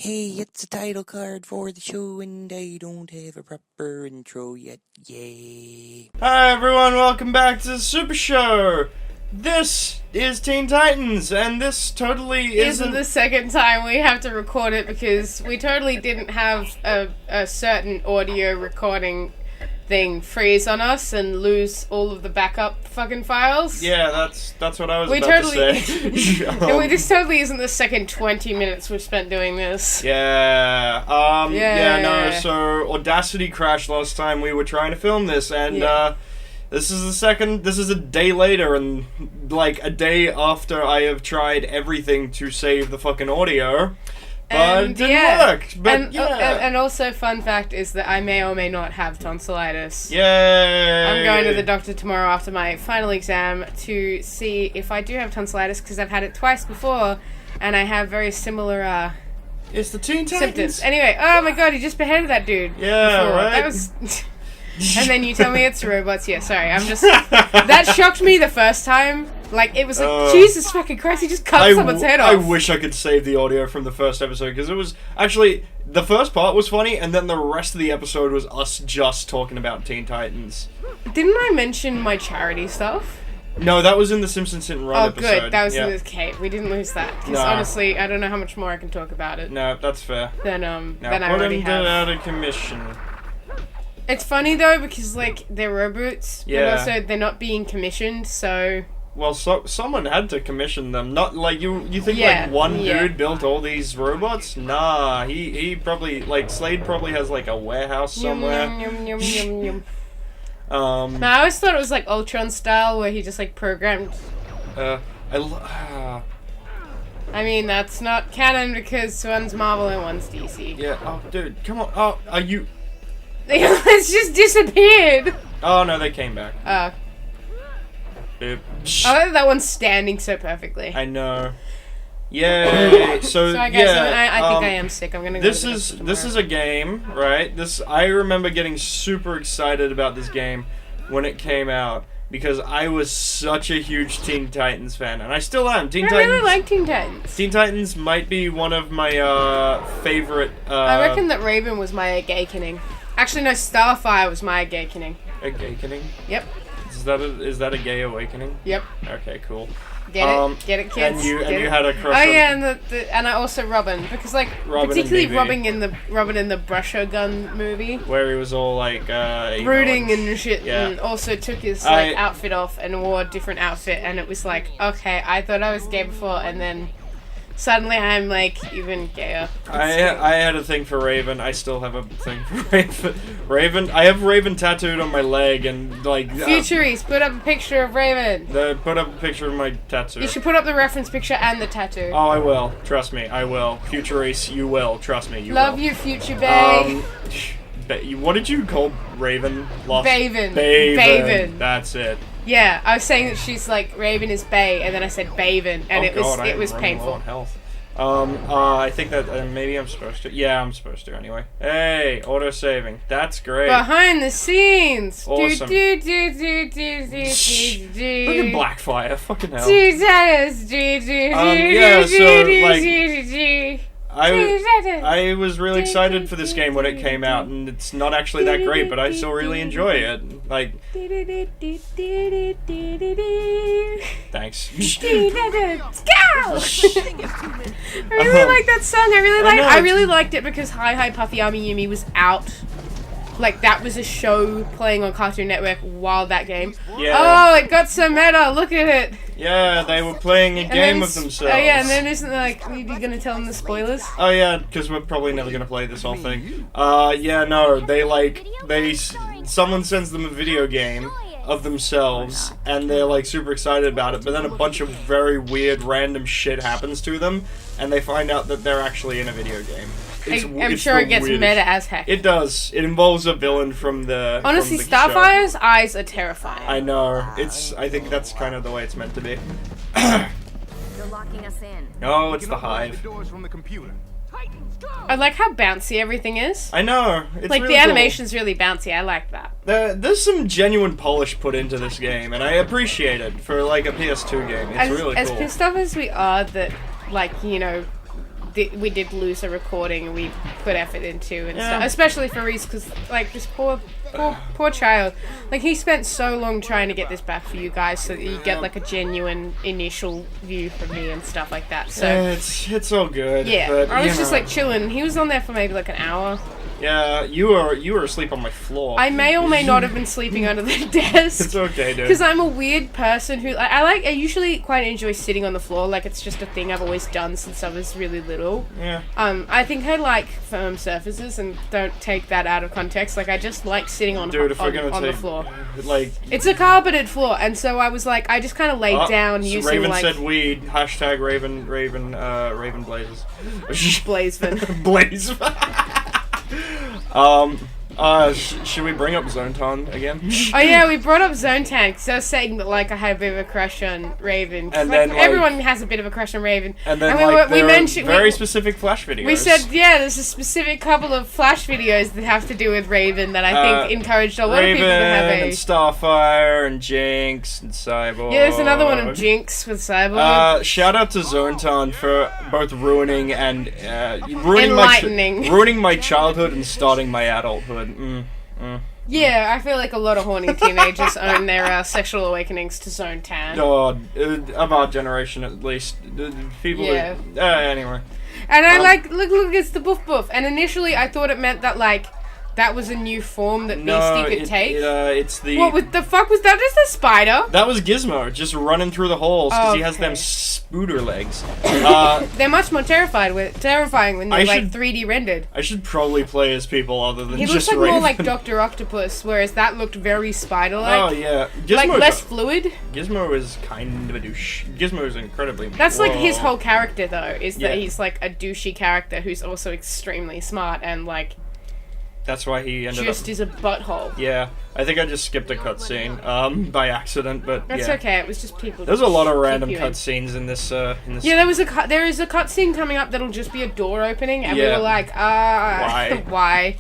Hey, it's a title card for the show and I don't have a proper intro yet. Yay. Hi everyone, welcome back to the Super Show! This is Teen Titans, and this totally isn't the second time we have to record it because we totally didn't have a certain audio recording thing freeze on us and lose all of the backup fucking files. Yeah, that's what I was about to say. And this totally isn't the second 20 minutes we've spent doing this. So Audacity crashed last time we were trying to film this, and this is a day later, and like a day after I have tried everything to save the fucking audio. But it didn't work. But and also, fun fact is that I may or may not have tonsillitis. Yay! I'm going to the doctor tomorrow after my final exam to see if I do have tonsillitis, because I've had it twice before, and I have very similar it's the Teen Titans. symptoms. Anyway, oh my god, he just beheaded that dude. Yeah, before. right? That was... And then you tell me it's robots. Yeah, sorry, I'm just... That shocked me the first time. Like, it was like, Jesus fucking Christ, he just cut someone's head off. I wish I could save the audio from the first episode, because it was... Actually, the first part was funny, and then the rest of the episode was us just talking about Teen Titans. Didn't I mention my charity stuff? No, that was in the Simpsons Hit and Run episode. Oh, good. That was in the Kate. We didn't lose that. Because honestly, I don't know how much more I can talk about it. No, that's fair. Then I already have. Put him out of commission. It's funny, though, because, like, they're reboots. Yeah. But also, they're not being commissioned, so... Well, someone had to commission them. Not like you think like one dude built all these robots? Nah, he probably, like, Slade probably has like a warehouse somewhere. No, I always thought it was like Ultron style, where he just like programmed. I mean, that's not canon because one's Marvel and one's DC. Yeah. Oh, dude, come on. Oh, are you? It's just disappeared. Oh no, they came back. Boop. I like that one's standing so perfectly. I know. Yay! So I guess I think I am sick. I'm gonna go. This is a game, right? I remember getting super excited about this game when it came out because I was such a huge Teen Titans fan, and I still am. I really like Teen Titans. Teen Titans might be one of my favorite. I reckon that Baeven was my awakening. Actually, no, Starfire was my awakening. Awakening? Yep. Is that a gay awakening? Yep. Okay, cool. Get it? Get it, kids? And you had a crush on... Oh yeah, and I also Robin, because like particularly Robin in the Brusher Gun movie, where he was all like brooding and shit, and also took his like outfit off and wore a different outfit, and it was like, okay, I thought I was gay before, and then suddenly I'm like even gayer. I had a thing for Raven. I still have a thing for Raven. I have Raven tattooed on my leg, and like Futuries, put up a picture of Raven. Put up a picture of my tattoo. You should put up the reference picture and the tattoo. Oh, I will. Trust me, I will. Futuries, you will. Trust me, you will. Love you, Future Bay. What did you call Raven? Baeven. Baeven. That's it. Yeah, I was saying that she's like Raven is Bay, and then I said Baeven, and it was painful. Health. I think that maybe I'm supposed to. Yeah, I'm supposed to anyway. Hey, auto saving. That's great. Behind the scenes. Awesome. Look at Blackfire. Fucking hell. I was really excited for this game when it came out, and it's not actually that great, but I still really enjoy it. Like, thanks. I really like that song. I really liked it because Hi Hi Puffy Ami Yumi was out. Like, that was a show playing on Cartoon Network while that game. Yeah. Oh, it got so meta. Look at it. Yeah, they were playing a game of themselves. Oh yeah, and then isn't like, are you gonna tell them the spoilers? Oh yeah, because we're probably never gonna play this whole thing. Someone sends them a video game of themselves, and they're like super excited about it, but then a bunch of very weird random shit happens to them, and they find out that they're actually in a video game. I'm sure it gets meta as heck. It does. It involves a villain from the Honestly, from the Starfire's eyes are terrifying. I know. I think that's kind of the way it's meant to be. They're locking us in. Oh, it's the Hive. I like how bouncy everything is. I know. It's like, really the animation's really bouncy. I like that. There's some genuine polish put into this game, and I appreciate it for like a PS2 game. It's really cool. As pissed off as we are that, like, you know, we did lose a recording and we put effort into and stuff, especially for Reese, because like this poor child, like he spent so long trying to get this back for you guys so that you get like a genuine initial view from me and stuff like that. So it's all good. Yeah, but, I was just like chilling. He was on there for maybe like an hour. Yeah, you were asleep on my floor. I may or may not have been sleeping under the desk. It's okay, dude. Because I'm a weird person who I usually quite enjoy sitting on the floor. Like it's just a thing I've always done since I was really little. Yeah. I think I like firm surfaces and don't take that out of context. Like I just like sitting on the floor. Like it's a carpeted floor, and so I was like, I just kind of laid down using Raven like. said weed. Hashtag Raven blazes. Blazeven. Blaze. Should we bring up Zone Ton again? Oh yeah, we brought up Zone Tan because I was saying that like I had a bit of a crush on Raven. And like, then everyone has a bit of a crush on Raven. And then we mentioned very specific Flash videos. We said there's a specific couple of Flash videos that have to do with Raven that I think encouraged a lot of people to have a. and Starfire and Jinx and Cyborg. Yeah, there's another one of Jinx with Cyborg. Shout out to Zone Ton for both ruining and ruining my childhood and starting my adulthood. Yeah, I feel like a lot of horny teenagers own their sexual awakenings to Zone Tan. God, of our generation at least. People. Yeah. Anyway. And I look, it's the boof. And initially I thought it meant that like that was a new form that Beastie could take. It's the. What the fuck was that? Just a spider? That was Gizmo, just running through the holes because he has them spooter legs. They're much more terrifying when they're like 3D rendered. I should probably play as people other than just just He looks like Raven. more like Dr. Octopus, whereas that looked very spider-like. Oh yeah, like less fluid. Gizmo is kind of a douche. Gizmo is incredibly. That's like his whole character though, is that he's like a douchey character who's also extremely smart and like. That's why he ended just is a butthole. Yeah, I think I just skipped a cutscene by accident, but that's okay. It was just people. There's a lot of random cutscenes in this. Yeah, there is a cutscene coming up that'll just be a door opening, and we were like, why?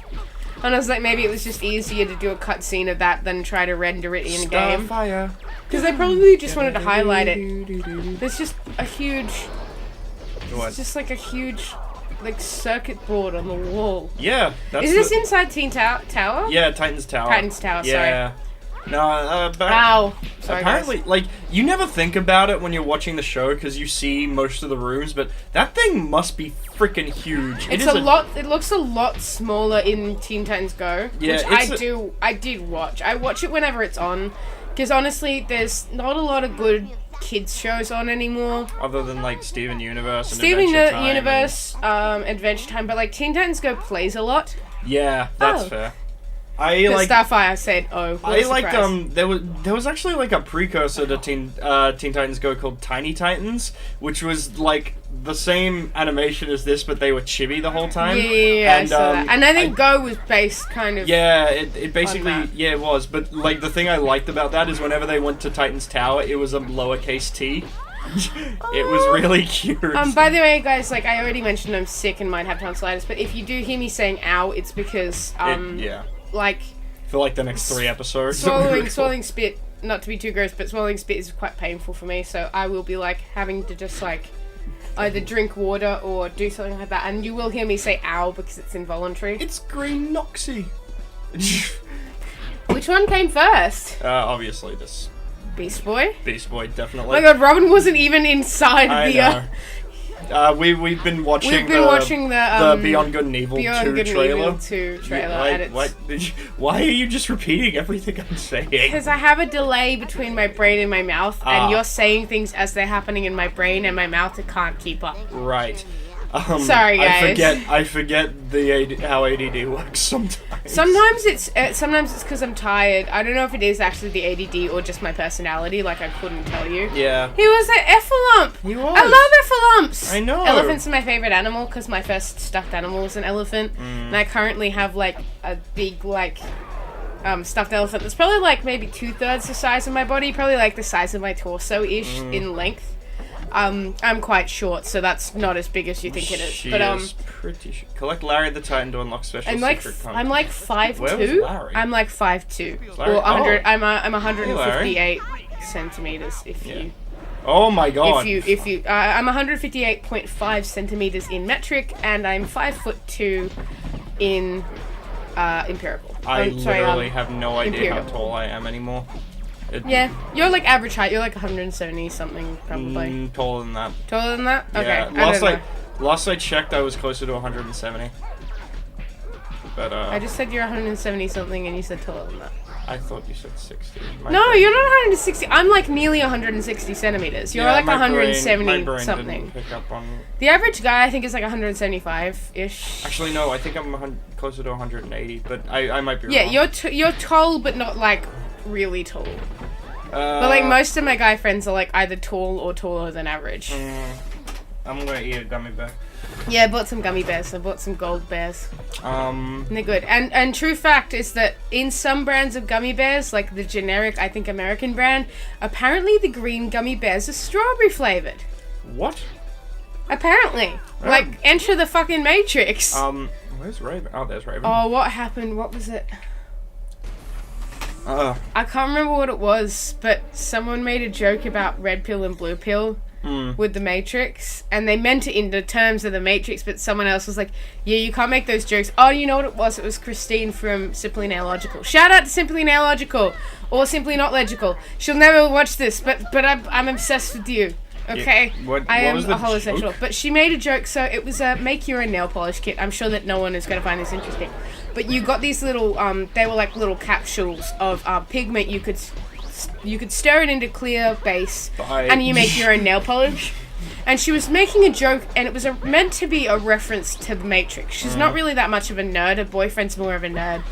And I was like, maybe it was just easier to do a cutscene of that than try to render it in game. Because they probably just wanted to highlight it. There's just a huge. What? It's just like a huge. Like circuit board on the wall. Yeah, is this inside Teen Tower? Yeah, Titan's Tower. Titan's Tower. Yeah. Sorry. No, Ow. Sorry, apparently, guys. like you never think about it when you're watching the show because you see most of the rooms, but that thing must be freaking huge. It's a lot. It looks a lot smaller in Teen Titans Go, which I did watch. I watch it whenever it's on, because honestly, there's not a lot of good kids shows on anymore, other than like Steven Universe and Adventure Time, but like Teen Titans Go plays a lot. Yeah, that's fair. Starfire said, there was actually like a precursor to Teen Titans Go called Tiny Titans, which was like the same animation as this, but they were chibi the whole time. Yeah, and I think Go was based kind of. Yeah, it basically it was, but like the thing I liked about that is whenever they went to Titan's Tower, it was a lowercase t. It was really cute. By the way, guys, like I already mentioned, I'm sick and might have tonsillitis, but if you do hear me saying "ow," it's because like for like the next 3 episodes. Swallowing spit, not to be too gross, but swallowing spit is quite painful for me, so I will be like having to just like either drink water or do something like that, and you will hear me say ow because it's involuntary. It's Green Noxy. Which one came first? Obviously this. Beast Boy? Beast Boy, definitely. Oh my god, Robin wasn't even inside we've been watching the Beyond Good and Evil 2 trailer. Why are you just repeating everything I'm saying? Because I have a delay between my brain and my mouth, and you're saying things as they're happening in my brain and my mouth can't keep up. Right. Sorry, guys. I forget how ADD works sometimes. Sometimes it's because I'm tired. I don't know if it is actually the ADD or just my personality. Like I couldn't tell you. Yeah. He was an Effalump. He was. I love Effalumps. I know. Elephants are my favorite animal because my first stuffed animal was an elephant, and I currently have like a big like. Stuffed elephant that's probably like maybe 2/3 the size of my body, probably like the size of my torso-ish in length. I'm quite short, so that's not as big as you think it is. She but is pretty short. Collect Larry the Titan to unlock special secret content. I'm like 5'2". Where was Larry? I'm like 5'2". Larry? Or 100. I'm 158 centimeters. If you. Oh my god. I'm 158.5 centimeters in metric, and I'm 5'2" in empirical. I literally have no idea imperial. how tall I am anymore. Yeah, you're like average height. You're like 170 something, probably. Taller than that. Taller than that? Okay. Yeah. Last I checked, I was closer to 170. But I just said you're 170 something, and you said taller than that. I thought you said 60. No, you're not 160. I'm like nearly 160 centimeters. You're like 170 my brain something. Didn't pick up on... The average guy, I think, is like 175-ish. Actually, no. I think I'm closer to 180, but I might be wrong. Yeah, you're tall, but not like really tall. But like most of my guy friends are like either tall or taller than average. I'm gonna eat a gummy bear. Yeah, I bought some gummy bears. I bought some gold bears. And they're good. And true fact is that in some brands of gummy bears, like the generic, I think, American brand, apparently the green gummy bears are strawberry flavored. What? Apparently. Like, enter the fucking Matrix. Where's Raven? Oh, there's Raven. Oh, what happened? What was it? I can't remember what it was, but someone made a joke about red pill and blue pill with the Matrix, and they meant it in the terms of the Matrix, but someone else was like, yeah, you can't make those jokes. Oh, you know what it was? It was Christine from Simply Nailogical. Shout out to Simply Nailogical, or Simply Not Logical. She'll never watch this, but I'm obsessed with you. Okay, yeah, what I am was a the homosexual. joke? But she made a joke, so it was a make your own nail polish kit. I'm sure that no one is going to find this interesting. But you got these little, they were like little capsules of pigment. You could stir it into clear base, and you make your own nail polish. And she was making a joke, and it was meant to be a reference to the Matrix. She's not really that much of a nerd. Her boyfriend's more of a nerd.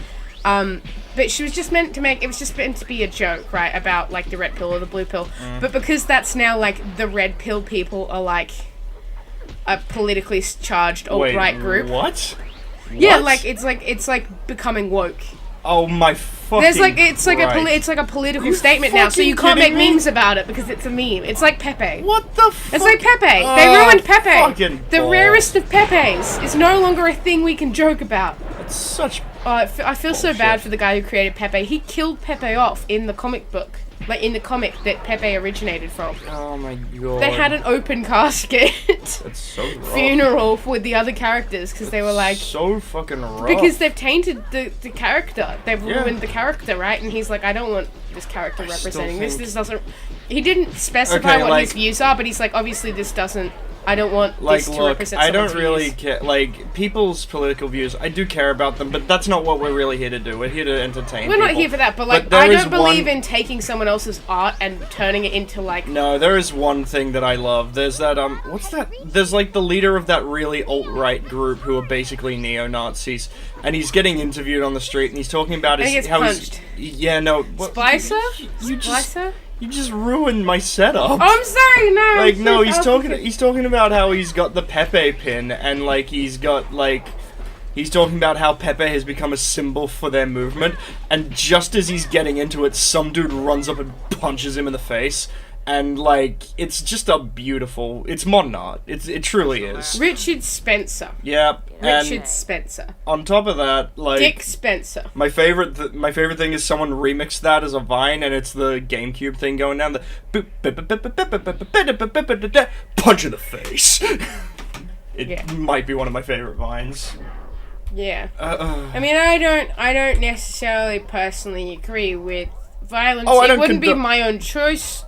But she was just meant to it was just meant to be a joke, right, about, like, the red pill or the blue pill. But because that's now, like, the red pill people are, like, a politically charged alt-right group. What? Yeah, it's like becoming woke. Oh my fucking There's like it's like Christ. a political statement now, so you can't make me? memes about it because it's a meme. It's like Pepe. What the fuck? It's like Pepe. They ruined Pepe. Fucking The balls. rarest of Pepes is no longer a thing we can joke about. It's such I feel so bullshit. bad for the guy who created Pepe. He killed Pepe off in the comic book. Like, in the comic that Pepe originated from. Oh my god. They had an open casket That's so rough. funeral with the other characters because they were like... So fucking rough. Because they've tainted the character. They've ruined the character, right? And he's like, I don't want this character representing this. This doesn't... He didn't specify what his views are, but he's like, obviously this doesn't... I don't want this to represent I someone's don't really views. care. Like, people's political views, I do care about them, but that's not what we're really here to do. We're here to entertain We're people. not here for that, but like, there I is don't believe one- in taking someone else's art and turning it into like... No, there is one thing that I love. There's that, what's that? There's like the leader of that really alt-right group who are basically neo-Nazis, and he's getting interviewed on the street, and he's talking about And he gets punched. Yeah, no. Splicer? Splicer? You just ruined my setup. Oh, I'm sorry, no. Like, no, he's talking about how he's got the Pepe pin, and like he's talking about how Pepe has become a symbol for their movement, and just as he's getting into it, some dude runs up and punches him in the face. And like, it's just it's modern art. It truly is. Richard Spencer. Yeah. Richard Spencer. On top of that, like Dick Spencer. My favorite thing is someone remixed that as a Vine, and it's the GameCube thing going down the punch in the face. It might be one of my favorite Vines. Yeah. I mean, I don't necessarily personally agree with violence. It wouldn't be my own choice.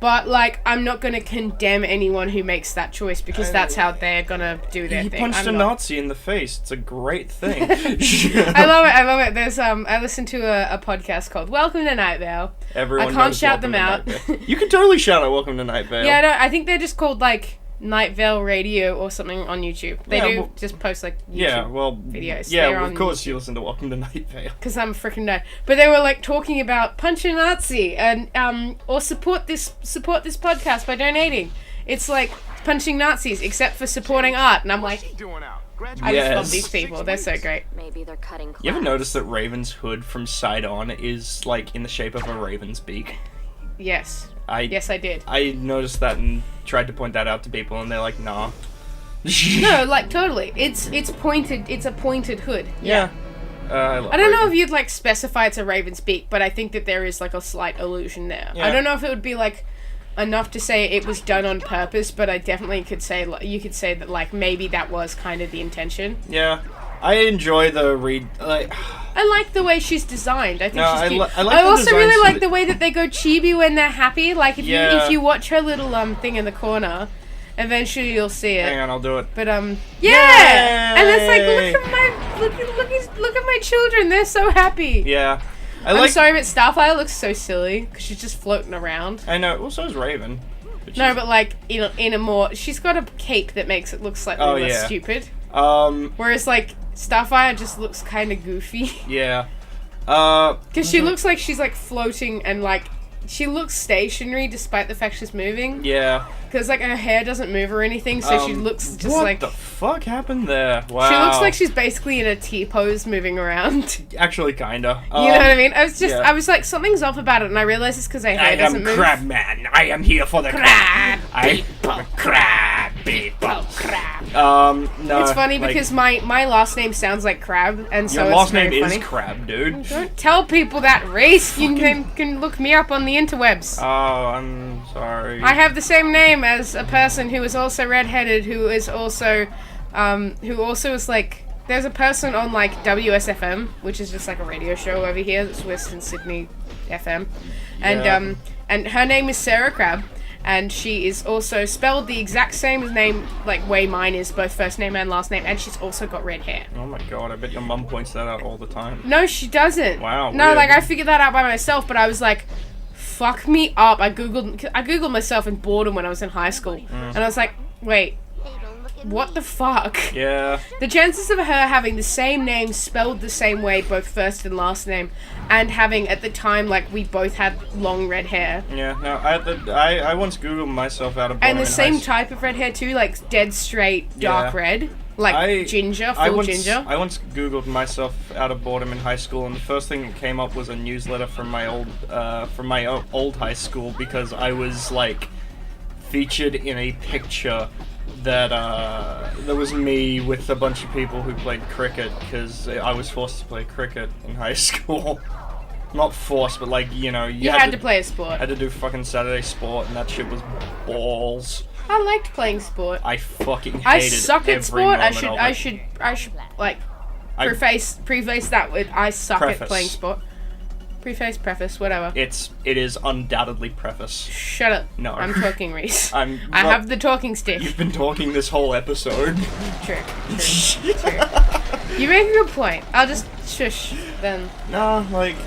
But, like, I'm not going to condemn anyone who makes that choice because that's how they're going to do their thing. He punched a Nazi in the face. It's a great thing. I love it. There's I listened to a podcast called Welcome to Night Vale. Everyone I can't knows shout them Welcome out. to Night Vale. You can totally shout out Welcome to Night Vale. Yeah, I think they're just called, like, Night Vale Radio or something on YouTube. They just post, like, YouTube videos. Yeah, of course you listen to Welcome to Night Vale. Because I'm a freaking nerd. But they were, like, talking about punch a Nazi and, or support this podcast by donating. It's like punching Nazis, except for supporting art. And I'm like, I just love these people. They're so great. Maybe they're cutting class. You ever notice that Raven's hood from side on is, like, in the shape of a raven's beak? Yes. Yes, I did. I noticed that and tried to point that out to people, and they're like, nah. No, like, totally. It's pointed. It's a pointed hood. Yeah. I don't know if you'd, like, specify it's a raven's beak, but I think that there is, like, a slight illusion there. Yeah. I don't know if it would be, like, enough to say it was done on purpose, but I definitely could say, you could say that, like, maybe that was kind of the intention. Yeah. I enjoy the I like the way she's designed. I think she's cute. I like I the also really designs like the way that they go chibi when they're happy. Like, if you watch her little thing in the corner, eventually you'll see it. Hang on, I'll do it. But yeah, and it's like, look at my children. They're so happy. Yeah. I'm sorry, but Starfire looks so silly because she's just floating around. I know. Well, so is Raven. No, but like in a more, she's got a cape that makes it look slightly less stupid. Whereas like Starfire just looks kind of goofy. Yeah. Because she looks like she's like floating and like she looks stationary despite the fact she's moving. Yeah. Because like her hair doesn't move or anything, so she looks just what like. What the fuck happened there? Wow. She looks like she's basically in a T pose moving around. Actually, kinda. You know what I mean? I was like, something's off about it, and I realized it's because her hair doesn't move. I am Crabman. I am here for the crab. Crab people. Crab. No. It's funny because my last name sounds like Crab, and so your it's last very name funny. is Crab, dude. Don't tell people that, Reese. You can look me up on the interwebs. Oh, I'm sorry. I have the same name as a person who is also redheaded, who is also is like. There's a person on like WSFM, which is just like a radio show over here. That's Western Sydney FM, and her name is Sarah Crab. And she is also spelled the exact same name, like way mine is, both first name and last name, and she's also got red hair. Oh my god, I bet your mum points that out all the time. No, she doesn't. Wow. No, weird. like I figured that out by myself, but I was like, fuck me up. I googled myself in boredom when I was in high school, and I was like, wait, what the fuck? Yeah. The chances of her having the same name spelled the same way, both first and last name, and having at the time like we both had long red hair. Yeah. No, I once googled myself out of boredom. And the same type of red hair too, like dead straight dark red, like ginger, full ginger. I once googled myself out of boredom in high school, and the first thing that came up was a newsletter from my old high school because I was like featured in a picture that was me with a bunch of people who played cricket because I was forced to play cricket in high school. Not forced, but like, you know, you had to play a sport. I had to do fucking Saturday sport, and that shit was balls. I liked playing sport. I fucking hated I suck at sport. I should like preface that with I suck at playing sport. Preface, whatever. It is undoubtedly preface. Shut up. No. I'm talking, Reese. I have the talking stick. You've been talking this whole episode. True. You make a good point. I'll just shush then. No, like...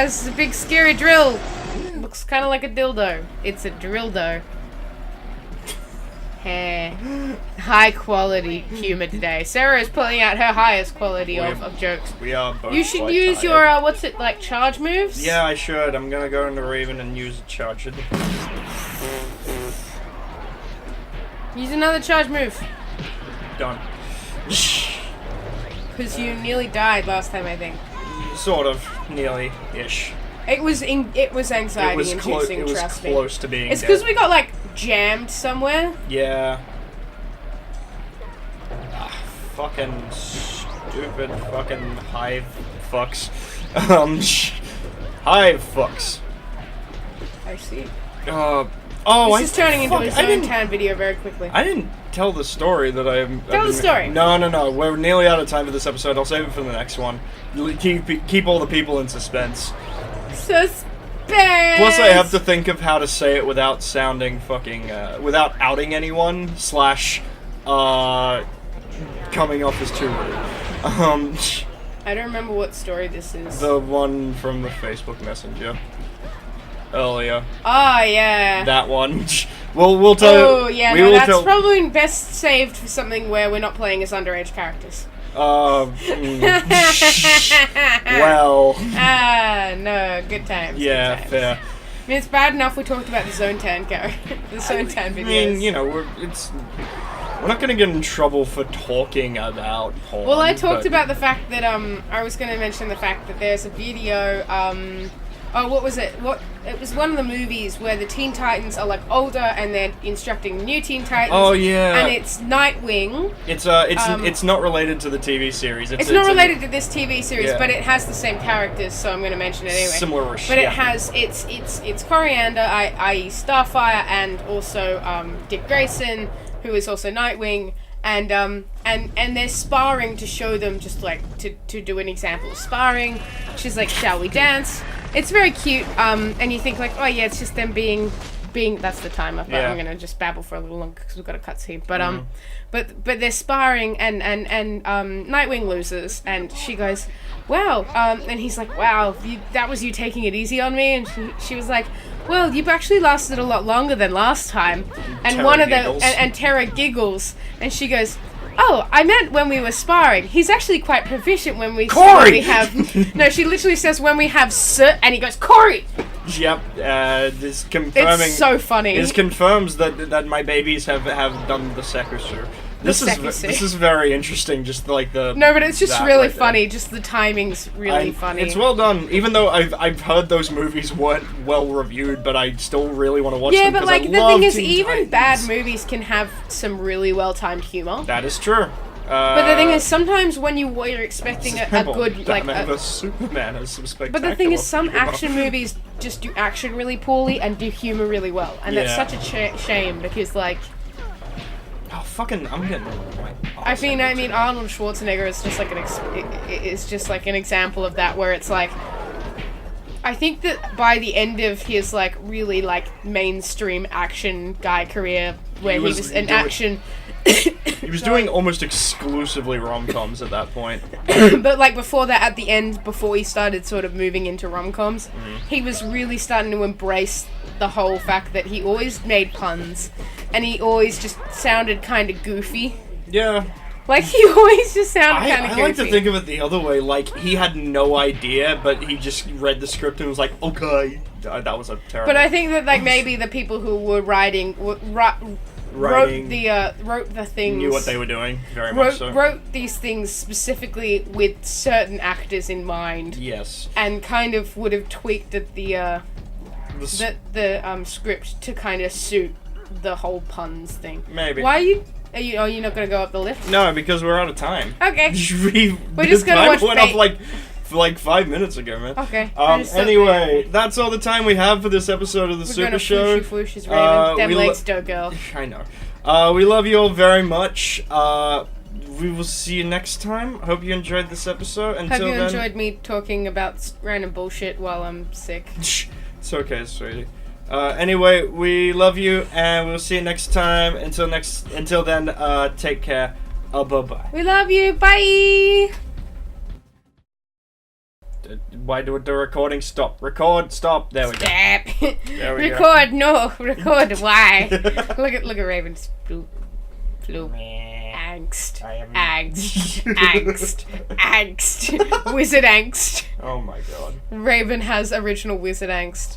this is a big scary drill. Looks kind of like a dildo. It's a drildo. High quality humor today. Sarah is pulling out her highest quality of jokes. We are both. You should use your what's it like charge moves? Yeah, I should. I'm gonna go into Raven and use a charge. Use another charge move. Done. Because you nearly died last time, I think. Sort of, nearly-ish. It was anxiety inducing. It was trust close me. to being. It's because we got like jammed somewhere. Yeah. Fucking stupid fucking hive fucks. Hive fucks. I see. This is turning into a Zone 10 video very quickly. I didn't tell the story that Tell the story. No. We're nearly out of time for this episode. I'll save it for the next one. Keep all the people in suspense. Suspense! Plus, I have to think of how to say it without sounding fucking, without outing anyone, / coming off as too rude. I don't remember what story this is. The one from the Facebook Messenger. Earlier. Oh, yeah. That one. We'll tell you. Oh, yeah, that's probably best saved for something where we're not playing as underage characters. Well. No, good times. Yeah, good times. fair. I mean, it's bad enough we talked about the Zone 10 character, the Zone 10 videos. I mean, you know, we're not gonna get in trouble for talking about porn. Well, I talked about the fact that I was gonna mention the fact that there's a video Oh, what was it? It was one of the movies where the Teen Titans are like older and they're instructing new Teen Titans. Oh yeah. And it's Nightwing. It's not related to the TV series. It's not related to this TV series, but it has the same characters, so I'm going to mention it anyway. Similar-ish. But it has it's Coriander, i.e. Starfire, and also Dick Grayson, who is also Nightwing. And they're sparring to show them just like to do an example of sparring. She's like, "Shall we dance?" It's very cute. And you think like, "Oh yeah, it's just them being that's the timer." But I'm gonna just babble for a little longer because we've got a cutscene. But but they're sparring and Nightwing loses and she goes, "Wow," and he's like, "Wow, that was you taking it easy on me," and she was like, "Well, you've actually lasted a lot longer than last time." And Tara Tara giggles, and she goes, "Oh, I meant when we were sparring. He's actually quite proficient when we have." No, she literally says when we have and he goes, "Corey." Yep. This confirming. It's so funny. This confirms that my babies have done the Sekusur. This is very interesting. Just like the no, but it's just really right funny. Just the timing's really funny. It's well done. Even though I've heard those movies weren't well reviewed, but I still really want to watch them. Yeah, but like the thing is, even bad movies can have some really well timed humor. That is true. But the thing is, sometimes when you're expecting a good like Superman has some spectacular. But the thing is, some action movies just do action really poorly and do humor really well, and that's such a shame because like. Oh fucking! I'm getting. I mean, Arnold Schwarzenegger is just like it's just like an example of that, where it's like, I think that by the end of his like really like mainstream action guy career, where he was an action. He was doing almost exclusively rom-coms at that point. But like before that, at the end, before he started sort of moving into rom-coms, he was really starting to embrace the whole fact that he always made puns, and he always just sounded kind of goofy. Yeah. Like, he always just sounded kind of goofy. I like to think of it the other way, like, he had no idea, but he just read the script and was like, okay. That was a terrible... But I think that, like, maybe the people who were writing... wrote the things... Knew what they were doing, very much so. Wrote these things specifically with certain actors in mind. Yes. And kind of would have tweaked the script to kind of suit the whole puns thing. Maybe. Why are you not going to go up the lift? No, because we're out of time. Okay. We're just going to watch went up like 5 minutes ago, man. Okay. Anyway, that's all the time we have for this episode of the Super Show. Flooshes, Raven. Them legs, dough girl. I know. We love you all very much. We will see you next time. Hope you enjoyed this episode. Until Hope you enjoyed me talking about random bullshit while I'm sick. It's okay, sweetie. Anyway, we love you, and we'll see you next time. Until then, take care. Bye-bye. We love you. Bye! Why did the recording stop? Record, stop. There we go. Stop. There we record, go. No. Record, why? look at Raven's bloop. Angst. Angst. Wizard angst. Oh my god. Raven has original wizard angst.